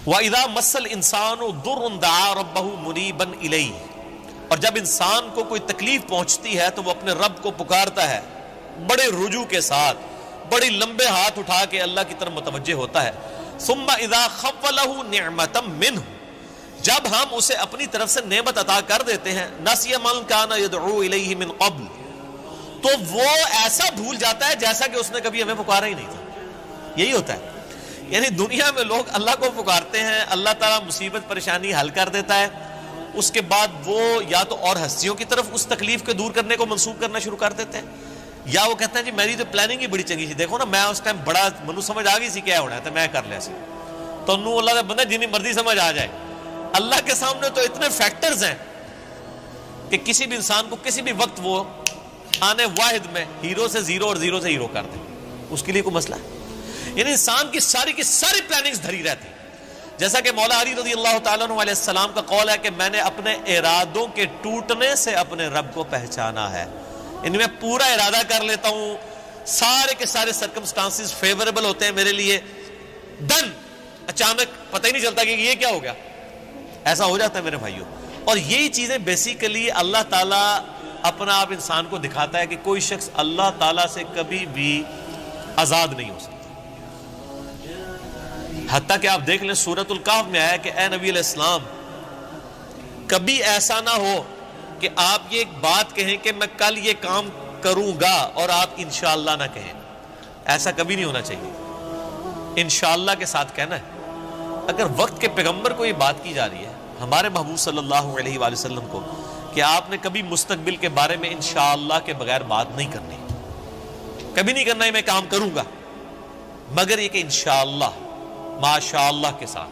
وَإِذَا مَسَّ الْإِنسَانُ ضُرٌّ دَعَا رَبَّهُ مُنِيبًا إِلَيْهِ، اور جب انسان کو کوئی تکلیف پہنچتی ہے تو وہ اپنے رب کو پکارتا ہے بڑے رجوع کے ساتھ، بڑی لمبے ہاتھ اٹھا کے اللہ کی طرف متوجہ ہوتا ہے۔ ثُمَّ إِذَا خَوَّلَهُ نِعْمَةً مِّنْهُ، جب ہم اسے اپنی طرف سے نعمت عطا کر دیتے ہیں، نَسِيَ مَن كَانَ يَدْعُو إِلَيْهِ مِن قَبْلُ، تو وہ ایسا بھول جاتا ہے جیسا کہ اس نے کبھی ہمیں پکارا ہی نہیں تھا۔ یہی ہوتا ہے، یعنی دنیا میں لوگ اللہ کو پکارتے ہیں، اللہ تعالیٰ مصیبت پریشانی حل کر دیتا ہے، اس کے بعد وہ یا تو اور ہستیوں کی طرف اس تکلیف کو دور کرنے کو منسوخ کرنا شروع کر دیتے ہیں، یا وہ کہتے ہیں جی میری تو پلاننگ ہی بڑی چنگی سی، دیکھو نا میں اس ٹائم بڑا منو سمجھ آ گئی سی کیا ہونا ہے تو میں کر لیا سی، تو انہوں اللہ کا بندہ جنی مرضی سمجھ آ جائے۔ اللہ کے سامنے تو اتنے فیکٹرز ہیں کہ کسی بھی انسان کو کسی بھی وقت وہ آنے واحد میں ہیرو سے زیرو اور زیرو سے ہیرو کر دے، اس کے لیے کوئی مسئلہ ہے؟ یعنی انسان کی ساری پلاننگز دھری رہتی، جیسا کہ مولا علی رضی اللہ تعالیٰ عنہ علیہ السلام کا قول ہے کہ میں نے اپنے ارادوں کے ٹوٹنے سے اپنے رب کو پہچانا ہے، یعنی میں پورا ارادہ کر لیتا ہوں، سارے کے سارے سرکمسٹانسز فیوریبل ہوتے ہیں میرے لیے، ڈن، اچانک پتہ ہی نہیں چلتا کہ یہ کیا ہو گیا، ایسا ہو جاتا ہے میرے بھائیوں۔ اور یہی چیزیں بیسیکلی اللہ تعالیٰ اپنا آپ انسان کو دکھاتا ہے کہ کوئی شخص اللہ تعالیٰ سے کبھی بھی آزاد نہیں ہو سکتا، حتیٰ کہ آپ دیکھ لیں سورۃ الکہف میں آیا کہ اے نبی علیہ السلام کبھی ایسا نہ ہو کہ آپ یہ ایک بات کہیں کہ میں کل یہ کام کروں گا اور آپ انشاءاللہ نہ کہیں، ایسا کبھی نہیں ہونا چاہیے، انشاءاللہ کے ساتھ کہنا ہے۔ اگر وقت کے پیغمبر کو یہ بات کی جا رہی ہے ہمارے محبوب صلی اللہ علیہ وآلہ وسلم کو کہ آپ نے کبھی مستقبل کے بارے میں انشاءاللہ کے بغیر بات نہیں کرنی، کبھی نہیں کرنا ہے میں کام کروں گا، مگر یہ کہ انشاءاللہ ماشاء اللہ کے ساتھ،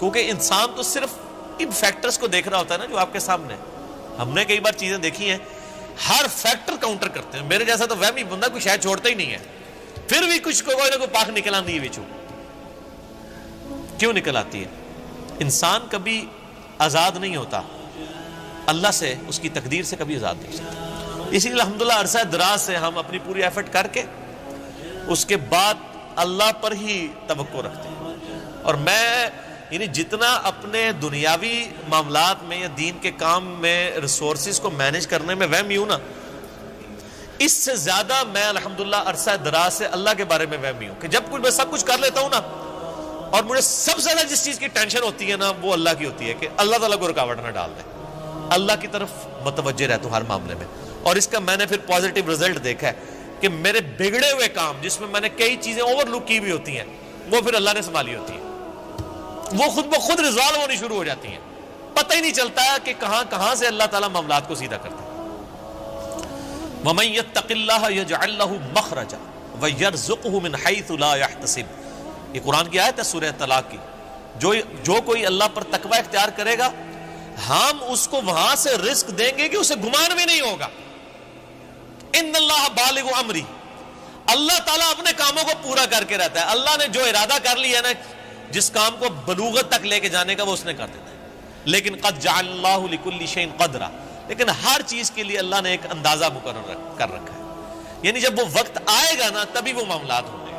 کیونکہ انسان تو صرف ان فیکٹرز کو دیکھ رہا ہوتا ہے نا جو آپ کے سامنے۔ ہم نے کئی بار چیزیں دیکھی ہیں، ہر فیکٹر کاؤنٹر کرتے ہیں، میرے جیسا تو وہمی بندہ کوئی شاید چھوڑتا ہی نہیں ہے، پھر بھی کچھ کوئی نہ کوئی پاک نکل آتی ہے بچوں، کیوں نکل آتی ہے؟ انسان کبھی آزاد نہیں ہوتا اللہ سے، اس کی تقدیر سے کبھی آزاد نہیں ہوتا، اسی لیے الحمدللہ عرصہ دراز سے ہم اپنی پوری ایفرٹ کر کے اس کے بعد اللہ پر ہی توقع رکھتے ہیں۔ اور میں یعنی جتنا اپنے دنیاوی معاملات میں یا دین کے کام میں ریسورسز کو مینج کرنے میں وہمی ہوں نا، اس سے زیادہ میں الحمدللہ عرصہ دراز سے اللہ کے بارے میں وہمی ہوں کہ جب کچھ میں سب کچھ کر لیتا ہوں نا، اور مجھے سب سے زیادہ جس چیز کی ٹینشن ہوتی ہے نا وہ اللہ کی ہوتی ہے کہ اللہ تعالیٰ کو رکاوٹ نہ ڈال دے، اللہ کی طرف متوجہ رہتا ہوں ہر معاملے میں۔ اور اس کا میں نے پھر پازیٹیو رزلٹ دیکھا ہے کہ میرے بگڑے ہوئے کام جس میں میں نے کئی چیزیں اوور لک کی بھی ہوتی ہیں وہ پھر اللہ نے سنبھالی ہوتی ہیں، وہ خود بخود ریزالو ہونی شروع ہو جاتی ہیں، پتہ ہی نہیں چلتا کہ کہاں سے اللہ تعالیٰ معاملات کو سیدھا کرتا ہے۔ وَمَن يَتَّقِ اللَّهَ يَجْعَل لَّهُ مَخْرَجًا وَيَرْزُقْهُ مِنْ حَيْثُ لَا يَحْتَسِبُ، یہ قرآن کی آیت ہے سورہ طلاق کی، جو کوئی اللہ پر تقوی اختیار کرے گا ہم اس کو وہاں سے رزق دیں گے کہ اسے گمان بھی نہیں ہوگا۔ ان اللہ بالغ امری، اللہ تعالیٰ اپنے کاموں کو پورا کر کے رہتا ہے، اللہ نے جو ارادہ کر لیا نا جس کام کو بلوغت تک لے کے جانے کا وہ اس نے کر دیتا ہے، لیکن قد جعل اللہ لکل شیء قدرا، لیکن ہر چیز کے لیے اللہ نے ایک اندازہ مقرر کر رکھا ہے، یعنی جب وہ وقت آئے گا نا تبھی وہ معاملات ہوں گے،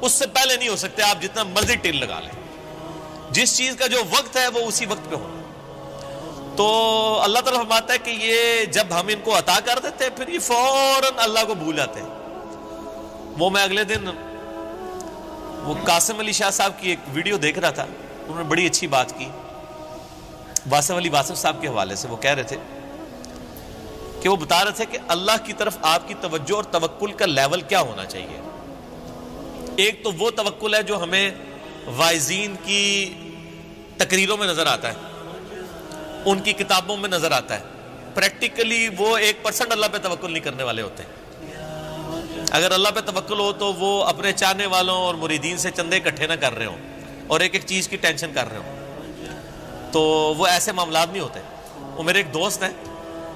اس سے پہلے نہیں ہو سکتے، آپ جتنا مرضی ٹل لگا لیں، جس چیز کا جو وقت ہے وہ اسی وقت پہ ہونا۔ تو اللہ تعالیٰ فرماتا ہے کہ یہ جب ہم ان کو عطا کر دیتے ہیں پھر یہ فوراً اللہ کو بھول جاتے ہیں۔ وہ میں اگلے دن وہ قاسم علی شاہ صاحب کی ایک ویڈیو دیکھ رہا تھا، انہوں نے بڑی اچھی بات کی واصف علی واصف صاحب کے حوالے سے، وہ کہہ رہے تھے کہ وہ بتا رہے تھے کہ اللہ کی طرف آپ کی توجہ اور توکل کا لیول کیا ہونا چاہیے۔ ایک تو وہ توکل ہے جو ہمیں واعظین کی تقریروں میں نظر آتا ہے، ان کی کتابوں میں نظر آتا ہے، پریکٹیکلی وہ 1% اللہ پہ توکل نہیں کرنے والے ہوتے ہیں۔ اگر اللہ پہ توکل ہو تو وہ اپنے چاہنے والوں اور مریدین سے چندے اکٹھے نہ کر رہے ہوں اور ایک ایک چیز کی ٹینشن کر رہے ہوں، تو وہ ایسے معاملات نہیں ہوتے۔ وہ میرے ایک دوست ہیں،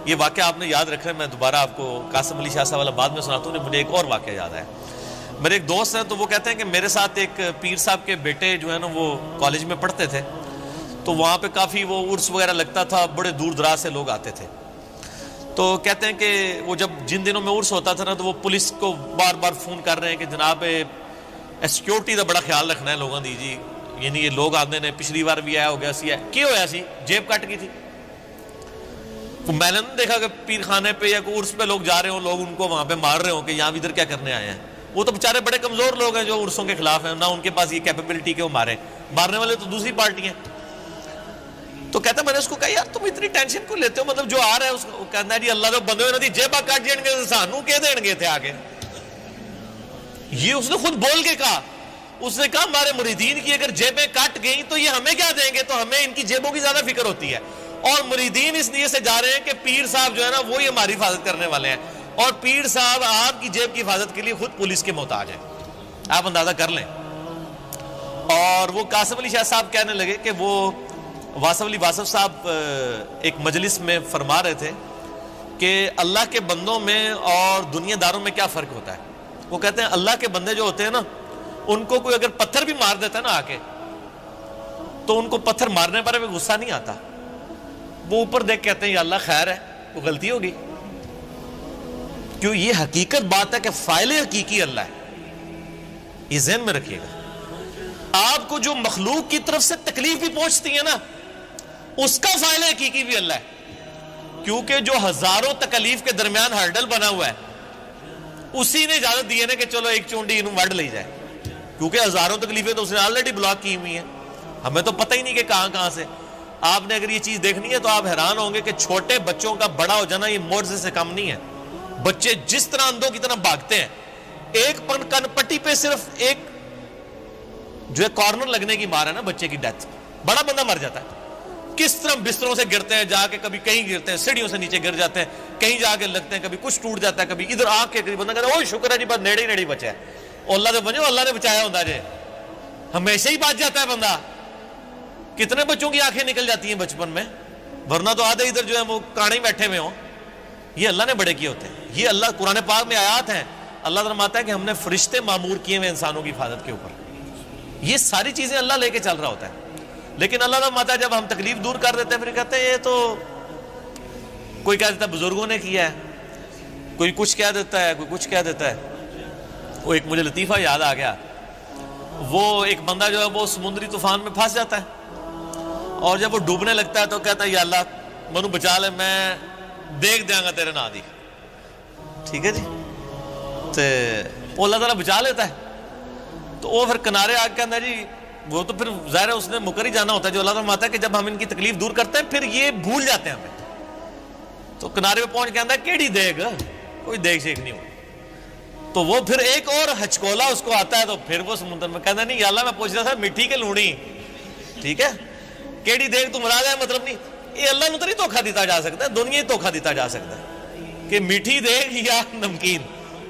یہ واقعہ آپ نے یاد رکھنا ہے، میں دوبارہ آپ کو قاسم علی شاہ صاحب والا بعد میں سناتا ہوں، مجھے ایک اور واقعہ یاد ہے۔ میرے ایک دوست ہیں تو وہ کہتے ہیں کہ میرے ساتھ ایک پیر صاحب کے بیٹے جو ہے نا وہ کالج میں پڑھتے تھے، تو وہاں پہ کافی وہ عرس وغیرہ لگتا تھا، بڑے دور دراز سے لوگ آتے تھے، تو کہتے ہیں کہ وہ جب جن دنوں میں عرس ہوتا تھا نا تو وہ پولیس کو بار بار فون کر رہے ہیں کہ جناب سیکیورٹی کا بڑا خیال رکھنا ہے لوگوں دی جی، یعنی یہ لوگ آدھے نے پچھلی بار بھی آیا ہو گیا سی ہے کی ہویا سی جیب کٹ گئی تھی. میں نے دیکھا کہ پیر خانے پہ یا کوئی عرس پہ لوگ جا رہے ہوں, لوگ ان کو وہاں پہ مار رہے ہوں کہ یہاں ادھر کیا کرنے آئے ہیں. وہ تو بیچارے بڑے کمزور لوگ ہیں جو عرسوں کے خلاف ہیں, نہ ان کے پاس یہ کیپیبلٹی کہ وہ مارنے والے تو دوسری پارٹی ہیں. تو کہتا میں نے اس کو کہا یار تم اتنی ٹینشن کو لیتے ہو, مطلب جو آ رہا ہے اس کو کہنا ہے جی اللہ جو بندے ہوئے جیبا کٹ جائیں گے سانو کہ دیں گے تھے آگے. یہ اس نے خود بول کے کہا, اس نے کہا ہمارے مریدین کی اگر جیبیں کٹ گئیں تو یہ ہمیں کیا دیں گے, تو ہمیں ان کی جیبوں کی زیادہ فکر ہوتی ہے. اور مریدین اس لیے سے جا رہے ہیں کہ پیر صاحب جو ہے نا وہی ہماری حفاظت کرنے والے ہیں, اور پیر صاحب آپ کی جیب کی حفاظت کے لیے خود پولیس کے محتاج ہیں, آپ اندازہ کر لیں. اور وہ قاسم علی شاہ صاحب کہنے لگے کہ وہ واصف علی واصف صاحب ایک مجلس میں فرما رہے تھے کہ اللہ کے بندوں میں اور دنیا داروں میں کیا فرق ہوتا ہے. وہ کہتے ہیں اللہ کے بندے جو ہوتے ہیں نا ان کو کوئی اگر پتھر بھی مار دیتا ہے نا آ کے, تو ان کو پتھر مارنے پر بھی غصہ نہیں آتا, وہ اوپر دیکھ کہتے ہیں یا اللہ خیر ہے, وہ غلطی ہوگی. کیوں, یہ حقیقت بات ہے کہ فاعل حقیقی اللہ ہے, یہ ذہن میں رکھیے گا. آپ کو جو مخلوق کی طرف سے تکلیف بھی پہنچتی ہے نا اس کا فاعل حقیقی بھی اللہ ہے, کیونکہ جو ہزاروں تکلیف کے درمیان ہرڈل بنا ہوا ہے اسی نے اجازت دی ہے نا کہ چلو ایک چونڈی انہوں وڈ لے جائے, کیونکہ ہزاروں تکلیفیں تو اس نے آلریڈی بلاک کی ہوئی ہیں, ہمیں تو پتہ ہی نہیں کہ کہاں کہاں سے. آپ نے اگر یہ چیز دیکھنی ہے تو آپ حیران ہوں گے کہ چھوٹے بچوں کا بڑا ہو جانا یہ معجزے سے کم نہیں ہے. بچے جس طرح اندھوں کی طرح بھاگتے ہیں, ایک کن پٹی پہ صرف ایک جو ہے کارنر لگنے کی مار ہے نا بچے کی ڈیتھ, بڑا بندہ مر جاتا ہے. کس طرح بستروں سے گرتے ہیں, جا کے کبھی کہیں گرتے ہیں, سیڑھیوں سے نیچے گر جاتے ہیں, کہیں جا کے لگتے ہیں, کبھی کچھ ٹوٹ جاتا ہے, کبھی ادھر آگ کے قریب بندہ کہتا ہے اوہ شکر ہے جی بس نیڑے ہی بچا ہے, اللہ نے بنو اللہ نے بچایا ہوتا ہے, ہمیشہ ہی بچ جاتا ہے بندہ. کتنے بچوں کی آنکھیں نکل جاتی ہیں بچپن میں, ورنہ تو آدھے ادھر جو ہے وہ کانے بیٹھے ہوئے ہوں. یہ اللہ نے بڑے کیے ہوتے ہیں. یہ اللہ قرآن پاک میں آیات ہیں, اللہ فرماتا ہے کہ ہم نے فرشتے معمور کیے ہوئے انسانوں کی حفاظت کے اوپر. یہ ساری چیزیں اللہ لے کے چل رہا ہوتا ہے. لیکن اللہ فرماتا ہے جب ہم تکلیف دور کر دیتے ہیں پھر کہتے ہیں یہ تو کوئی کہہ دیتا ہے بزرگوں نے کیا ہے, کوئی کچھ کہہ دیتا ہے, کوئی کچھ کہہ دیتا ہے. وہ ایک مجھے لطیفہ یاد آ گیا, وہ ایک بندہ جو ہے وہ سمندری طوفان میں پھنس جاتا ہے, اور جب وہ ڈوبنے لگتا ہے تو کہتا ہے یا اللہ منو بچا لے, میں دیکھ دیا گا تیرے نا دی. ٹھیک ہے جی, تو اللہ تعالیٰ بچا لیتا ہے. تو وہ پھر کنارے آ کے کہتا ہے جی وہ تو پھر ظاہر ہے اس نے مکر ہی جانا ہوتا ہے, جو اللہ تعالیٰ فرماتا ہے کہ جب ہم ان کی تکلیف دور کرتے ہیں پھر یہ بھول جاتے ہیں ہمیں. تو کنارے پہ پہنچ کے آتا ہے کیڑی دیکھ, کوئی دیکھ شیک نہیں ہو. تو وہ پھر ایک اور ہچکولا اس کو آتا ہے, تو پھر وہ سمندر میں کہتا ہے نہیں یا اللہ میں پوچھ رہا تھا مٹھی کے لونی, ٹھیک ہے کیڑی دیکھ تم مراد ہے مطلب نہیں, یہ اللہ نے تو نہیں دھوکہ دیتا جا سکتا, دنیا ہی دھوکہ دیتا جا سکتا ہے کہ میٹھی دیکھ یا نمکین.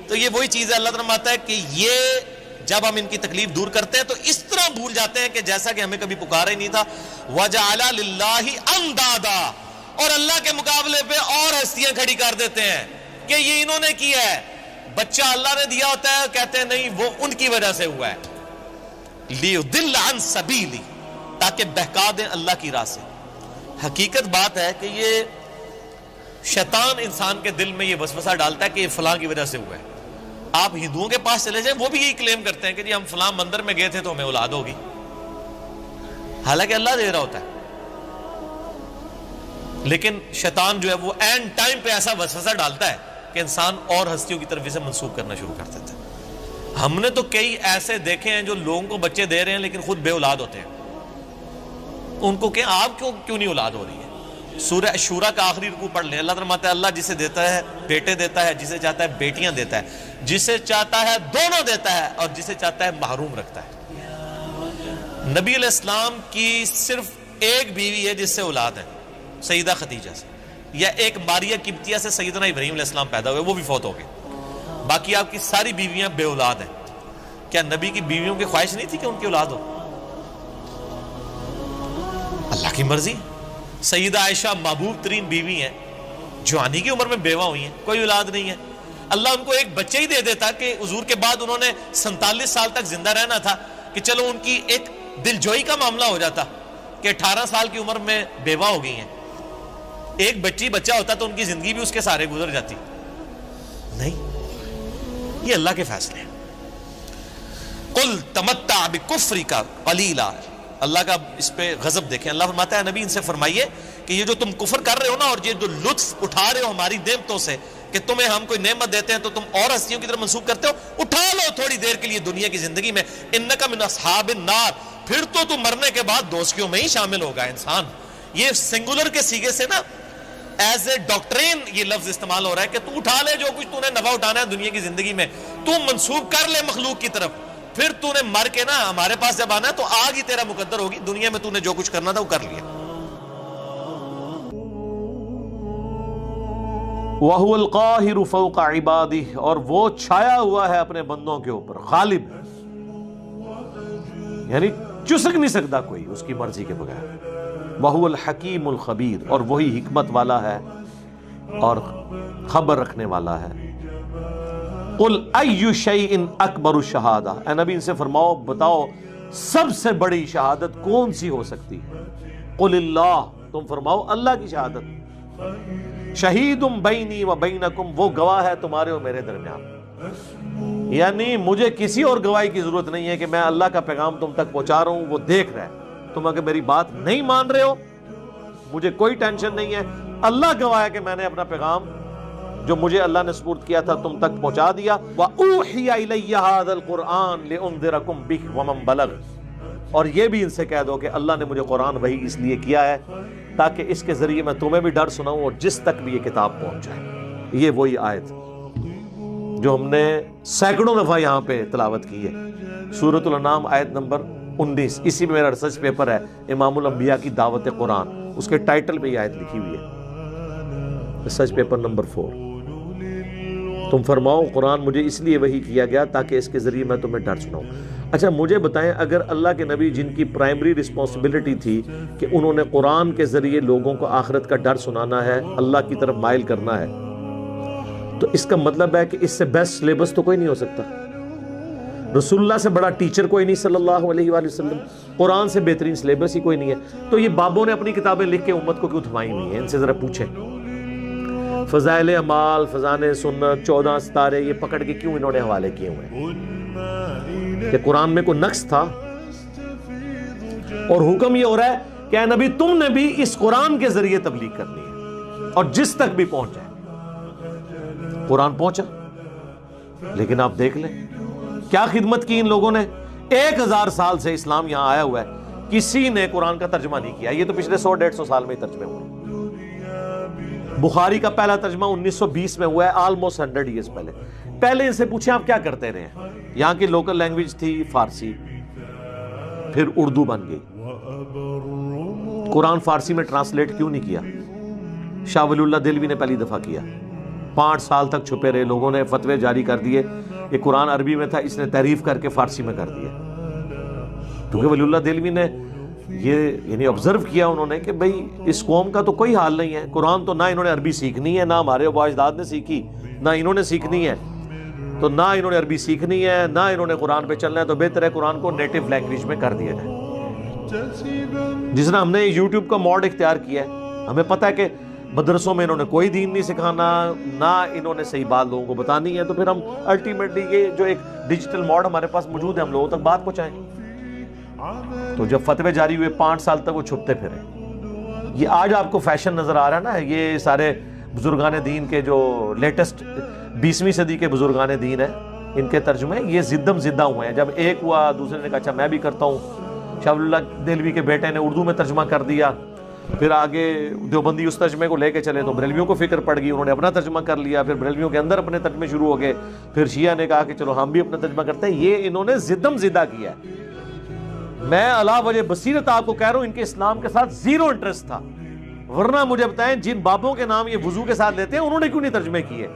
تو یہ وہی چیز ہے, اللہ تعالیٰ فرماتا ہے کہ یہ جب ہم ان کی تکلیف دور کرتے ہیں تو اس طرح بھول جاتے ہیں کہ جیسا کہ ہمیں کبھی پکارا ہی نہیں تھا. وَجَعَلَ لِلَّهِ أَنْدَادًا, اور اللہ کے مقابلے پہ اور ہستیاں کھڑی کر دیتے ہیں کہ یہ انہوں نے کیا ہے. بچہ اللہ نے دیا ہوتا ہے, کہتے ہیں نہیں وہ ان کی وجہ سے ہوا ہے. لِيُضِلَّ عَنْ سَبِيلِ, تاکہ بہکا دیں اللہ کی راہ سے. حقیقت بات ہے کہ یہ شیطان انسان کے دل میں یہ وسوسہ ڈالتا ہے کہ یہ فلاں کی وجہ سے ہوا ہے. آپ ہندوؤں کے پاس چلے جائیں, وہ بھی یہی کلیم کرتے ہیں کہ جی ہم فلاں مندر میں گئے تھے تو ہمیں اولاد ہوگی, حالانکہ اللہ دے رہا ہوتا ہے. لیکن شیطان جو ہے وہ اینڈ ٹائم پہ ایسا وسوسہ ڈالتا ہے کہ انسان اور ہستیوں کی طرف اسے منسوخ کرنا شروع کر دیتا ہے. ہم نے تو کئی ایسے دیکھے ہیں جو لوگوں کو بچے دے رہے ہیں لیکن خود بے اولاد ہوتے ہیں. ان کو کہ آپ کیوں نہیں اولاد ہو رہی ہے. سورہ شورا کا آخری رکوع پڑھ لیں, اللہ فرماتا ہے اللہ جسے دیتا ہے بیٹے دیتا ہے, جسے چاہتا ہے بیٹیاں دیتا ہے, جسے چاہتا ہے دونوں دیتا ہے, اور جسے چاہتا ہے محروم رکھتا ہے. نبی علیہ السلام کی صرف ایک بیوی ہے جس سے اولاد ہے, سیدہ خدیجہ سے, یا ایک ماریہ قبطیہ سے سیدنا ابراہیم علیہ السلام پیدا ہوئے, وہ بھی فوت ہو گئے. باقی آپ کی ساری بیویاں بے اولاد ہیں. کیا نبی کی بیویوں کی خواہش نہیں تھی کہ ان کی اولاد ہو؟ اللہ کی مرضی. سیدہ عائشہ محبوب ترین بیوی ہیں, جوانی کی عمر میں بیوہ ہوئی ہیں, کوئی اولاد نہیں ہے. اللہ ان کو ایک بچے ہی دے دیتا کہ حضور کے بعد انہوں نے 47 سال تک زندہ رہنا تھا, کہ چلو ان کی ایک دل جوئی کا معاملہ ہو جاتا کہ 18 سال کی عمر میں بیوہ ہو گئی ہیں. ایک بچہ ہوتا تو ان کی زندگی بھی اس کے سارے گزر جاتی. نہیں, یہ اللہ کے فیصلے ہیں. قل تمتع بکفرک قلیلا, اللہ کا اس پہ غضب دیکھیں. اللہ فرماتا ہے نبی ان سے فرمائیے کہ یہ جو تم کفر کر رہے ہو نا اور یہ جو لطف اٹھا رہے ہو ہماری نعمتوں سے کہ تمہیں ہم کوئی نعمت دیتے ہیں تو تم اور ہستیوں کی طرف منسوب کرتے ہو, اٹھا لو تھوڑی دیر کے لیے دنیا کی زندگی میں, انک من اصحاب النار, پھر تو تم مرنے کے بعد دوزخیوں میں ہی شامل ہوگا انسان. یہ سنگولر کے سیغے سے نا ایز اے ڈاکٹرین یہ لفظ استعمال ہو رہا ہے کہ تو اٹھا لے جو کچھ تو نے نفع اٹھانا ہے دنیا کی زندگی میں, تو منسوب کر لے مخلوق کی طرف, پھر تو نے مر کے نا ہمارے پاس جب آنا ہے تو آگ ہی تیرا مقدر ہوگی, دنیا میں تو نے جو کچھ کرنا تھا وہ کر لیا. وَهُوَ الْقَاهِرُ فَوْقَ عِبَادِهِ, اور وہ چھایا ہوا ہے اپنے بندوں کے اوپر, غالب ہے, یعنی چسک نہیں سکتا کوئی اس کی مرضی کے بغیر. وَهُوَ الْحَكِيمُ الْخَبِيرُ, اور وہی حکمت والا ہے اور خبر رکھنے والا ہے. قُلْ أَيُّ شَيْءٍ أَكْبَرُ الشَّهَادَةِ, اے نبی ان سے فرماؤ بتاؤ سب سے بڑی شہادت کون سی ہو سکتی ہے؟ قُلِ اللَّهُ, تم فرماؤ اللہ کی شہادت. شہیدٌ بینی و بینکم, وہ گواہ ہے تمہارے اور میرے درمیان, یعنی مجھے کسی اور گواہی کی ضرورت نہیں ہے کہ میں اللہ کا پیغام تم تک پہنچا رہا ہوں, وہ دیکھ رہا ہے. تم اگر میری بات نہیں مان رہے ہو مجھے کوئی ٹینشن نہیں ہے, اللہ گواہ ہے کہ میں نے اپنا پیغام جو مجھے اللہ نے سپرد کیا تھا تم تک پہنچا دیا. وَأُوحِيَ إِلَيَّ هَذَا الْقُرْآنُ لِأُنذِرَكُمْ بِهِ وَمَنْ بَلَغَ, اور یہ بھی ان سے کہہ دو کہ اللہ نے مجھے قرآن وحی اس لیے کیا ہے تاکہ اس کے ذریعے میں تمہیں بھی ڈر سناؤں اور جس تک بھی یہ کتاب پہنچ جائے. یہ وہی آیت جو ہم نے سینکڑوں دفعہ یہاں پہ تلاوت کی ہے, سورۃ الانعام آیت نمبر 19. اسی میں میرا ریسرچ پیپر ہے امام الانبیاء کی دعوت قرآن, اس کے ٹائٹل پہ یہ آیت لکھی ہوئی ہے, ریسرچ پیپر نمبر 4. تم فرماؤ قرآن مجھے اس لیے وحی کیا گیا تاکہ اس کے ذریعے میں تمہیں ڈر سناؤں. اچھا مجھے بتائیں, اگر اللہ کے نبی جن کی پرائمری رسپانسبلٹی تھی کہ انہوں نے قرآن کے ذریعے لوگوں کو آخرت کا ڈر سنانا ہے, اللہ کی طرف مائل کرنا ہے, تو اس کا مطلب ہے کہ اس سے بیسٹ سلیبس تو کوئی نہیں ہو سکتا. رسول اللہ سے بڑا ٹیچر کوئی نہیں صلی اللہ علیہ وآلہ وسلم, قرآن سے بہترین سلیبس ہی کوئی نہیں ہے. تو یہ بابوں نے اپنی کتابیں لکھ کے امت کو کیوں تھمائی ہوئی ہیں؟ ان سے ذرا پوچھیں. فضائل اعمال, فضائل سنت, 14 ستارے, یہ پکڑ کے کیوں انہوں نے حوالے کیے ہوئے ہیں؟ کہ قرآن میں کوئی نقص تھا؟ اور حکم یہ ہو رہا ہے کہ اے نبی تم نے بھی اس قرآن کے ذریعے تبلیغ کرنی ہے اور جس تک بھی پہنچ جائے. قرآن پہنچا, لیکن آپ دیکھ لیں کیا خدمت کی ان لوگوں نے. 1000 سال سے اسلام یہاں آیا ہوا ہے, کسی نے قرآن کا ترجمہ نہیں کیا. یہ تو پچھلے 100-150 سال میں ہی ترجمے ہوئے. بخاری کا پہلا ترجمہ 1920 میں ہوا ہے, آلموسٹ 100 ایئرز پہلے. پہلے ان سے پوچھیں آپ کیا کرتے رہے ہیں؟ یہاں کی لوکل لینگویج تھی فارسی, پھر اردو بن گئی. قرآن فارسی میں ٹرانسلیٹ کیوں نہیں کیا؟ شاہ ولی اللہ دہلوی نے پہلی دفعہ کیا. 5 سال تک چھپے رہے, لوگوں نے فتوے جاری کر دیے. یہ قرآن عربی میں تھا, اس نے تحریف کر کے فارسی میں کر دیا. کیونکہ ولی اللہ دہلوی نے یہ یعنی آبزرو کیا انہوں نے کہ بھئی اس قوم کا تو کوئی حال نہیں ہے. قرآن تو نہ انہوں نے عربی سیکھنی ہے, نہ ہمارے آبا اجداد نے سیکھی, نہ انہوں نے سیکھنی ہے. تو نہ انہوں نے عربی سیکھنی ہے, نہ انہوں نے قرآن پہ چلنا ہے, تو بہتر ہے قرآن کو نیٹو لینگویج میں کر دیا جائے. جس طرح ہم نے یوٹیوب کا موڈ اختیار کیا ہے, ہمیں پتہ ہے کہ مدرسوں میں انہوں نے کوئی دین نہیں سکھانا, نہ انہوں نے صحیح بات لوگوں کو بتانی ہے, تو پھر ہم الٹیمیٹلی یہ جو ایک ڈیجیٹل موڈ ہمارے پاس موجود ہے ہم لوگوں تک بات پہنچائیں. تو جب فتوے جاری ہوئے 5 سال تک وہ چھپتے پھرے. یہ آج آپ کو فیشن نظر آ رہا ہے نا, یہ سارے بزرگان دین کے جو لیٹسٹ 20ویں صدی کے بزرگان دین ہیں, ان کے ترجمے یہ زدم زدہ ہوئے ہیں. جب ایک ہوا دوسرے نے کہا اچھا میں بھی کرتا ہوں. شاہ ولی اللہ دہلوی کے بیٹے نے اردو میں ترجمہ کر دیا, پھر آگے دیوبندی اس ترجمے کو لے کے چلے تو بریلویوں کو فکر پڑ گئی, انہوں نے اپنا ترجمہ کر لیا. پھر بریلویوں کے اندر اپنے ترجمے شروع ہو گئے, پھر شیعہ نے کہا کہ چلو ہم بھی اپنا ترجمہ کرتے ہیں. یہ انہوں نے زدم زدہ کیا ہے. میں علا وجہ بصیرت آپ کو کہہ رہا ہوں, ان کے اسلام کے ساتھ زیرو انٹرسٹ تھا. ورنہ مجھے بتائیں جن بابوں کے نام یہ وضو کے ساتھ لیتے ہیں انہوں نے کیوں نہیں ترجمے کیے؟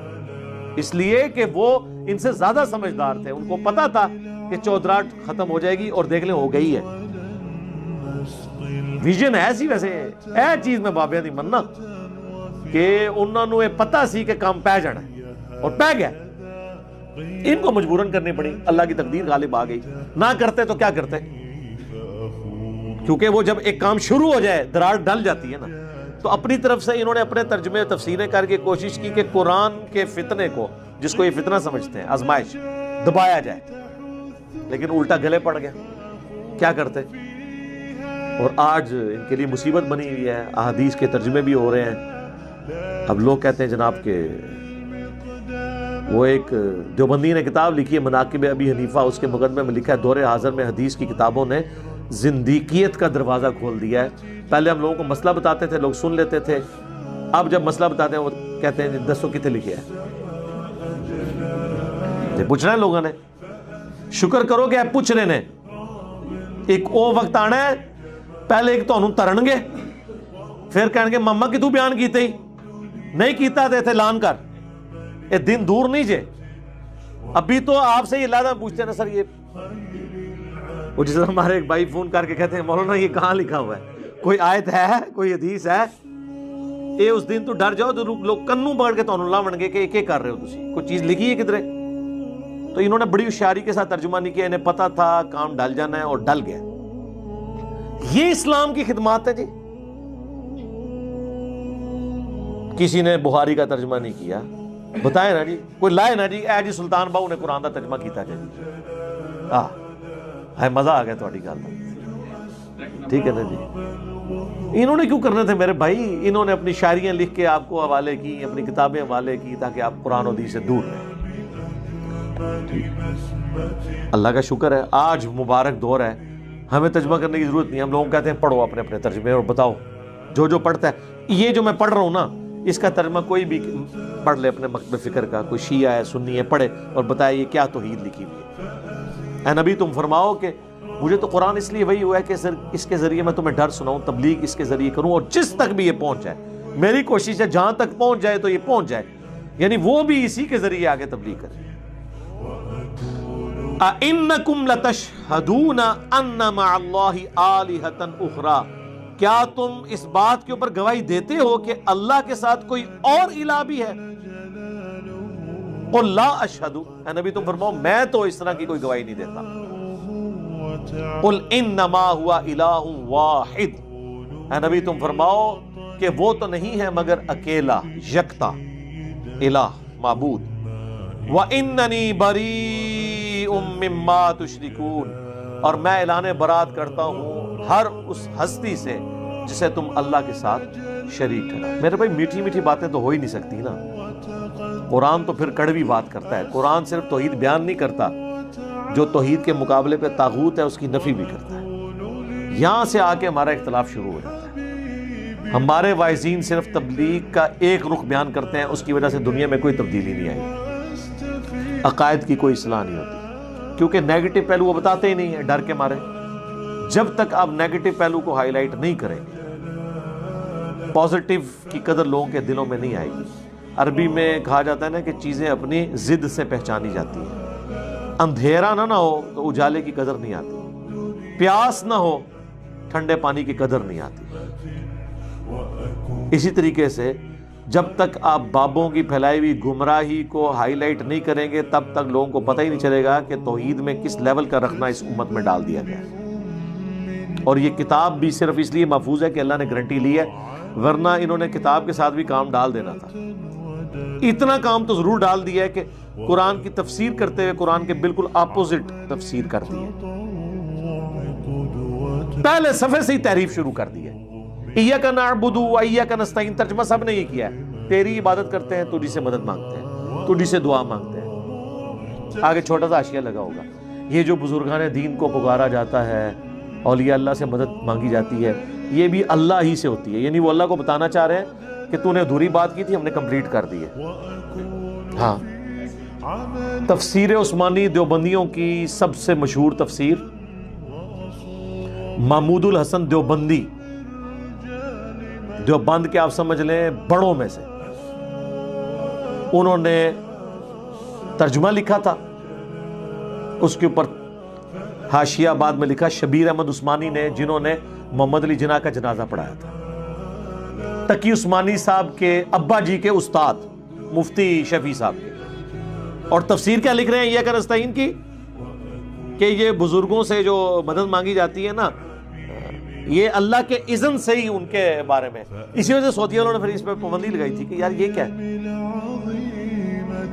اس لیے کہ وہ ان سے زیادہ سمجھدار تھے. ان کو پتا تھا کہ چودراہٹ ختم ہو جائے گی, اور دیکھ لیں ہو گئی ہے. ویژن ایسی ویسے اے چیز میں بابیاں دی مننا کہ انہوں نے پتا سی کہ کام پہ جانا ہے اور پہ گیا. ان کو مجبوراً کرنی پڑی, اللہ کی تقدیر غالب آ گئی. نہ کرتے تو کیا کرتے, کیونکہ وہ جب ایک کام شروع ہو جائے دراڑ ڈل جاتی ہے نا. تو اپنی طرف سے انہوں نے اپنے ترجمے تفسیریں کر کے کوشش کی کہ قرآن کے فتنے کو, جس کو یہ فتنہ سمجھتے ہیں آزمائش, دبایا جائے. لیکن الٹا گلے پڑ گیا. کیا کرتے, اور آج ان کے لیے مصیبت بنی ہوئی ہے، احادیث کے ترجمے بھی ہو رہے ہیں۔ اب لوگ کہتے ہیں جناب کہ وہ ایک دیوبندی نے کتاب لکھی ہے مناقب ابی حنیفہ، اس کے مقدمے میں لکھا ہے دور حاضر میں حدیث کی کتابوں نے زندیقیت کا دروازہ کھول دیا ہے۔ پہلے ہم لوگوں کو مسئلہ بتاتے تھے، لوگ سن لیتے تھے، اب جب مسئلہ بتاتے ہیں وہ کہتے ہیں دسو کتنے لکھے ہے، یہ پوچھنا ہے لوگوں نے، شکر کرو کہ آپ پوچھ رہے نے۔ ایک او وقت آنا ہے پہلے ایک تو ترن گے، پھر کہیں گے مما کی تو بیان کیتے ہی نہیں کیتا تھے اعلان کر، یہ دن دور نہیں جے۔ ابھی تو آپ سے یہ لادہ پوچھتے ہیں نا سر، یہ وہ جس طرح ہمارے ایک بھائی فون کر کے کہتے ہیں مولانا یہ کہاں لکھا ہوا ہے، کوئی آیت ہے، کوئی حدیث ہے؟ اے اس دن تو ڈر جاؤ تو لوگ کنوں پکڑ کے تو اللہ بن گے کہ کیا کر رہے ہو تسی، کوئی چیز لکھی ہے کدھرے؟ تو انہوں نے بڑی ہوشیاری کے ساتھ ترجمہ نہیں کیا، انہیں پتا تھا کام ڈل جانا ہے اور ڈل گیا۔ یہ اسلام کی خدمات ہے جی۔ کسی نے بخاری کا ترجمہ نہیں کیا، بتائے نا جی، کوئی لائے نا جی، اے جی سلطان باہو نے قرآن کا ترجمہ کیتا جی، مزہ آ گیا تھوڑی گل کا، ٹھیک ہے نا جی۔ انہوں نے کیوں کرنے تھے میرے بھائی؟ انہوں نے اپنی شاعریاں لکھ کے آپ کو حوالے کی، اپنی کتابیں حوالے کی تاکہ آپ قرآن و حدیث سے دور رہیں۔ اللہ کا شکر ہے آج مبارک دور ہے، ہمیں ترجمہ کرنے کی ضرورت نہیں، ہم لوگوں کہتے ہیں پڑھو اپنے اپنے ترجمے اور بتاؤ جو جو پڑھتا ہے۔ یہ جو میں پڑھ رہا ہوں نا اس کا ترجمہ کوئی بھی پڑھ لے اپنے مکتب فکر کا، کوئی شیعہ ہے سنی ہے پڑھے اور بتائے یہ کیا توحید لکھی ہوئی ہے۔ اے نبی تم فرماؤ کہ مجھے تو قرآن اس لیے وہی ہوا ہے کہ اس کے ذریعے میں تمہیں ڈر سناؤں، تبلیغ اس کے ذریعے کروں، اور جس تک بھی یہ پہنچ جائے، میری کوشش ہے جہاں تک پہنچ جائے تو یہ پہنچ جائے، یعنی وہ بھی اسی کے ذریعے آگے تبلیغ کرے۔ اَإِنَّكُمْ لَتَشْهَدُونَ أَنَّ مَعَ اللَّهِ آلِهَةً أُخْرَى، کیا تم اس بات کے اوپر گواہی دیتے ہو کہ اللہ کے ساتھ کوئی اور الہ بھی ہے؟ قُلْ لَا أَشْهَدُ، اے نبی تم فرماؤ میں تو اس طرح کی کوئی گواہی نہیں دیتا۔ قُلْ إِنَّمَا هُوَ إِلَٰهٌ وَاحِدٌ، اے نبی تم فرماؤ کہ وہ تو نہیں ہے مگر اکیلا یکتا الہ معبود۔ وَإِنَّنِي بَرِيءٌ مِّمَّا تُشْرِكُونَ، اور میں اعلان برات کرتا ہوں ہر اس ہستی سے جسے تم اللہ کے ساتھ شریک ٹھہراؤ۔ میرے بھائی میٹھی میٹھی باتیں تو ہو ہی نہیں سکتی نا، قرآن تو پھر کڑوی بات کرتا ہے۔ قرآن صرف توحید بیان نہیں کرتا، جو توحید کے مقابلے پہ طاغوت ہے اس کی نفی بھی کرتا ہے۔ یہاں سے آ کے ہمارا اختلاف شروع ہو جاتا ہے۔ ہمارے واعظین صرف تبلیغ کا ایک رخ بیان کرتے ہیں، اس کی وجہ سے دنیا میں کوئی تبدیلی نہیں آئی، عقائد کی کوئی اصلاح نہیں ہوتی، کیونکہ نیگیٹو پہلو وہ بتاتے ہی نہیں ہیں ڈر کے مارے۔ جب تک آپ نیگیٹو پہلو کو ہائی لائٹ نہیں کریں گے، پازیٹیو کی قدر لوگوں کے دلوں میں نہیں آئے گی۔ عربی میں کہا جاتا ہے نا کہ چیزیں اپنی ضد سے پہچانی جاتی ہیں۔ اندھیرا نہ ہو تو اجالے کی قدر نہیں آتی، پیاس نہ ہو ٹھنڈے پانی کی قدر نہیں آتی۔ اسی طریقے سے جب تک آپ بابوں کی پھیلائی ہوئی گمراہی کو ہائی لائٹ نہیں کریں گے تب تک لوگوں کو پتہ ہی نہیں چلے گا کہ توحید میں کس لیول کا رکھنا اس امت میں ڈال دیا گیا۔ اور یہ کتاب بھی صرف اس لیے محفوظ ہے کہ اللہ نے گارنٹی لی ہے، ورنہ انہوں نے کتاب کے ساتھ بھی کام ڈال دینا تھا۔ اتنا کام تو ضرور ڈال دیا ہے کہ قرآن کی تفسیر کرتے ہوئے قرآن کے بالکل اپوزٹ تفسیر کر دی ہے، پہلے صفحے سے ہی تعریف شروع کر دی ہے۔ ایاک نعبد و ایاک نستعین، ترجمہ سب نے یہ کیا ہے، تیری عبادت کرتے ہیں، تجھی سے مدد مانگتے ہیں، تجھی سے دعا مانگتے ہیں۔ آگے چھوٹا سا حاشیہ لگا ہوگا، یہ جو بزرگان دین کو پکارا جاتا ہے، اولیاء اللہ سے مدد مانگی جاتی ہے، یہ بھی اللہ ہی سے ہوتی ہے، یعنی وہ اللہ کو بتانا چاہ رہے ہیں کہ تو نے ادھوری بات کی تھی، ہم نے کمپلیٹ کر دی ہے۔ ہاں، تفسیر عثمانی دیوبندیوں کی سب سے مشہور تفسیر محمود الحسن دیوبندی، دیوبند کے آپ سمجھ لیں بڑوں میں سے، انہوں نے ترجمہ لکھا تھا، اس کے اوپر حاشیہ بعد میں لکھا شبیر احمد عثمانی نے، جنہوں نے محمد علی جناح کا جنازہ پڑھایا تھا، تقی عثمانی صاحب کے ابا جی کے استاد مفتی شفیع صاحب کے، اور تفسیر کیا لکھ رہے ہیں ایاک نستعین کی، کہ یہ بزرگوں سے جو مدد مانگی جاتی ہے نا، یہ اللہ کے اذن سے ہی ان کے بارے میں، اسی وجہ سے سعودی والوں نے پھر اس پہ پابندی لگائی تھی کہ یار یہ کیا ہے،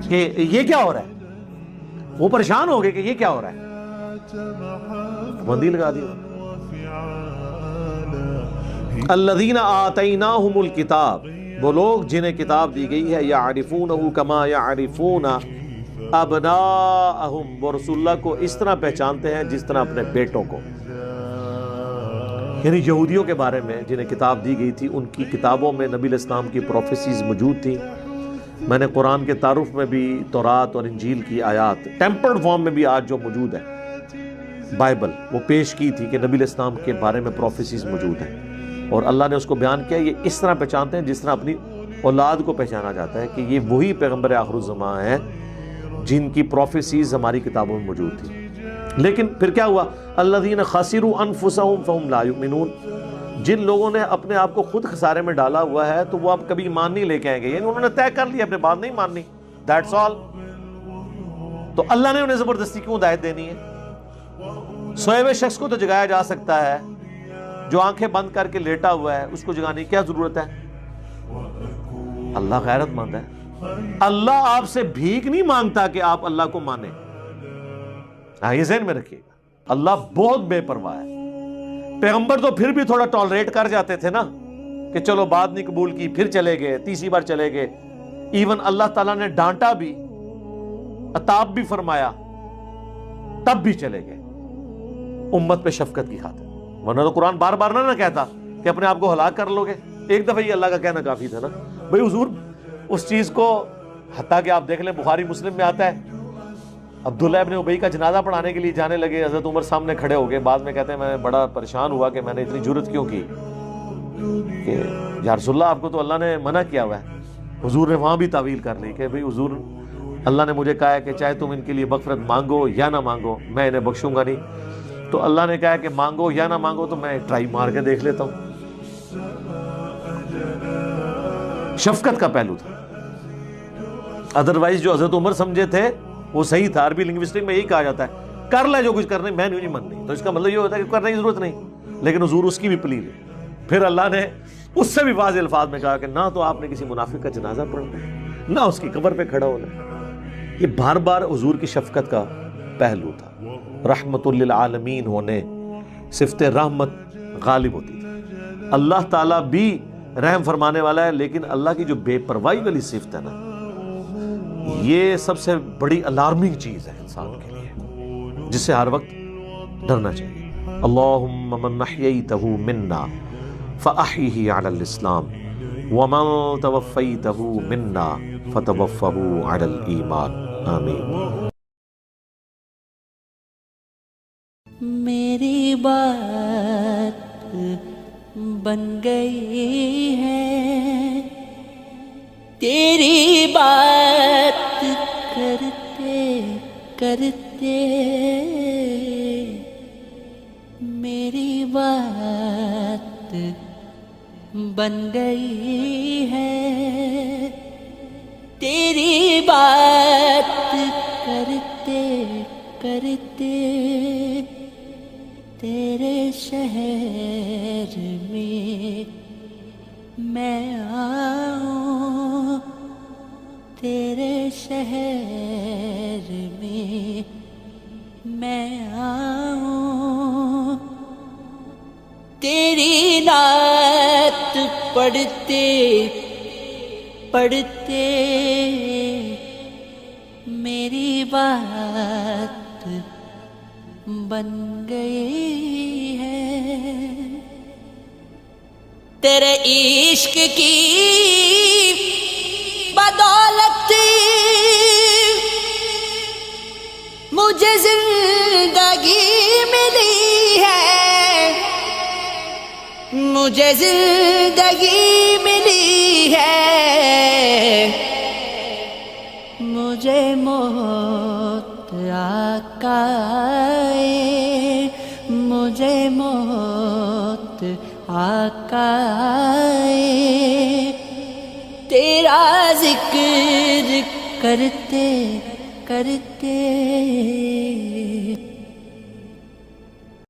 کہ یہ کیا ہو رہا ہے، وہ پریشان ہو گئے کہ یہ کیا ہو رہا ہے، پابندی لگا دی۔ الذین آتیناہم الکتاب، وہ لوگ جنہیں کتاب دی گئی ہے، یعرفونہ کما یعرفون ابناءہم، وہ رسول اللہ کو اس طرح پہچانتے ہیں جس طرح اپنے بیٹوں کو۔ یعنی یہودیوں کے بارے میں جنہیں کتاب دی گئی تھی، ان کی کتابوں میں نبی علیہ السلام کی پروفیسیز موجود تھیں۔ میں نے قرآن کے تعارف میں بھی تورات اور انجیل کی آیات ٹیمپرڈ فارم میں بھی آج جو موجود ہے، بائبل، وہ پیش کی تھی کہ نبی علیہ السلام کے بارے میں پروفیسیز موجود ہیں، اور اللہ نے اس کو بیان کیا۔ یہ اس طرح پہچانتے ہیں جس طرح اپنی اولاد کو پہچانا جاتا ہے کہ یہ وہی پیغمبر آخر الزمان ہیں جن کی پروفیسیز ہماری کتابوں میں موجود تھی۔ لیکن پھر کیا ہوا؟ الذین خسروا انفسهم فهم لا یؤمنون، جن لوگوں نے اپنے آپ کو خود خسارے میں ڈالا ہوا ہے تو وہ اب کبھی ایمان نہیں لے کے آئیں گے، یعنی انہوں نے طے کر لیا اپنے بات نہیں ماننی، دیٹس آل۔ تو اللہ نے انہیں زبردستی کیوں ہدایت دینی ہے؟ سوئے ہوئے شخص کو تو جگایا جا سکتا ہے، جو آنکھیں بند کر کے لیٹا ہوا ہے اس کو جگانے کی کیا ضرورت ہے؟ اللہ غیرت مند ہے، اللہ آپ سے بھیک نہیں مانگتا کہ آپ اللہ کو مانیں۔ یہ ذہن میں رکھیے گا، اللہ بہت بے پرواہ ہے۔ پیغمبر تو پھر بھی تھوڑا ٹالریٹ کر جاتے تھے نا، کہ چلو بات نہیں قبول کی، پھر چلے گئے، تیسری بار چلے گئے، ایون اللہ تعالیٰ نے ڈانٹا بھی، عتاب بھی فرمایا، تب بھی چلے گئے امت پہ شفقت کی خاطر۔ ورنہ تو قرآن بار بار نہ کہتا کہ اپنے آپ کو ہلاک کر لو گے، ایک دفعہ ہی اللہ کا کہنا کافی تھا نا۔ بھئی حضور اس چیز کو، حتیٰ کہ آپ دیکھ لیں بخاری مسلم میں آتا ہے، عبداللہ ابن ابی کا جنازہ پڑھانے کے لیے جانے لگے، حضرت عمر سامنے کھڑے ہو گئے، بعد میں کہتے ہیں میں بڑا پریشان ہوا کہ میں نے اتنی جرت کیوں کی، کہ یا رسول اللہ آپ کو تو اللہ نے منع کیا ہوا ہے۔ حضور نے وہاں بھی تعویل کر لی کہ بھئی حضور اللہ نے مجھے کہا ہے کہ چاہے تم ان کے لیے مغفرت مانگو یا نہ مانگو میں انہیں بخشوں گا نہیں، تو اللہ نے کہا کہ مانگو یا نہ مانگو تو میں ٹرائی مار کے دیکھ لیتا ہوں۔ شفقت کا پہلو تھا، ادروائز جو حضرت عمر سمجھے تھے وہ صحیح تھا۔ عربی لنگوسٹک میں یہی کہا جاتا ہے کر لے جو کچھ کرنے، میں نہیں ماننی، تو اس کا مطلب یہ ہوتا ہے کہ کرنے کی ضرورت نہیں، لیکن حضور اس کی بھی پلی لی۔ پھر اللہ نے اس سے بھی واضح الفاظ میں کہا کہ نہ تو آپ نے کسی منافق کا جنازہ پڑھنا ہے، نہ اس کی قبر پہ کھڑا ہونا ہے۔ یہ بار بار حضور کی شفقت کا پہلو تھا۔ رحمت للعالمین ہونے صفت رحمت غالب ہوتی تھی۔ اللہ تعالیٰ بھی رحم فرمانے والا ہے، لیکن اللہ کی جو بے پرواہی والی صفت ہے نا، یہ سب سے بڑی الارمنگ چیز ہے انسان کے لیے، جس سے ہر وقت ڈرنا چاہیے۔ اللہم من احییتہ منا فاحیہ علی الاسلام ومن توفیتہ منا فتوفہ علی الایمان، آمین۔ میری بات بن گئی ہے، تیری بات کرتے کرتے میری بات بن گئی ہے، تیری بات کرتے کرتے تیرے شہر میں آؤں، تیرے شہر میں آؤں، تیری نعت پڑھتے پڑھتے میری بات بن گئی ہے، تیرے عشق کی بدولت مجھے زندگی ملی ہے، مجھے زندگی ملی ہے، مجھے موت آقا آئے، مجھے موت آقا آئے، تیرا ذکر کرتے کرتے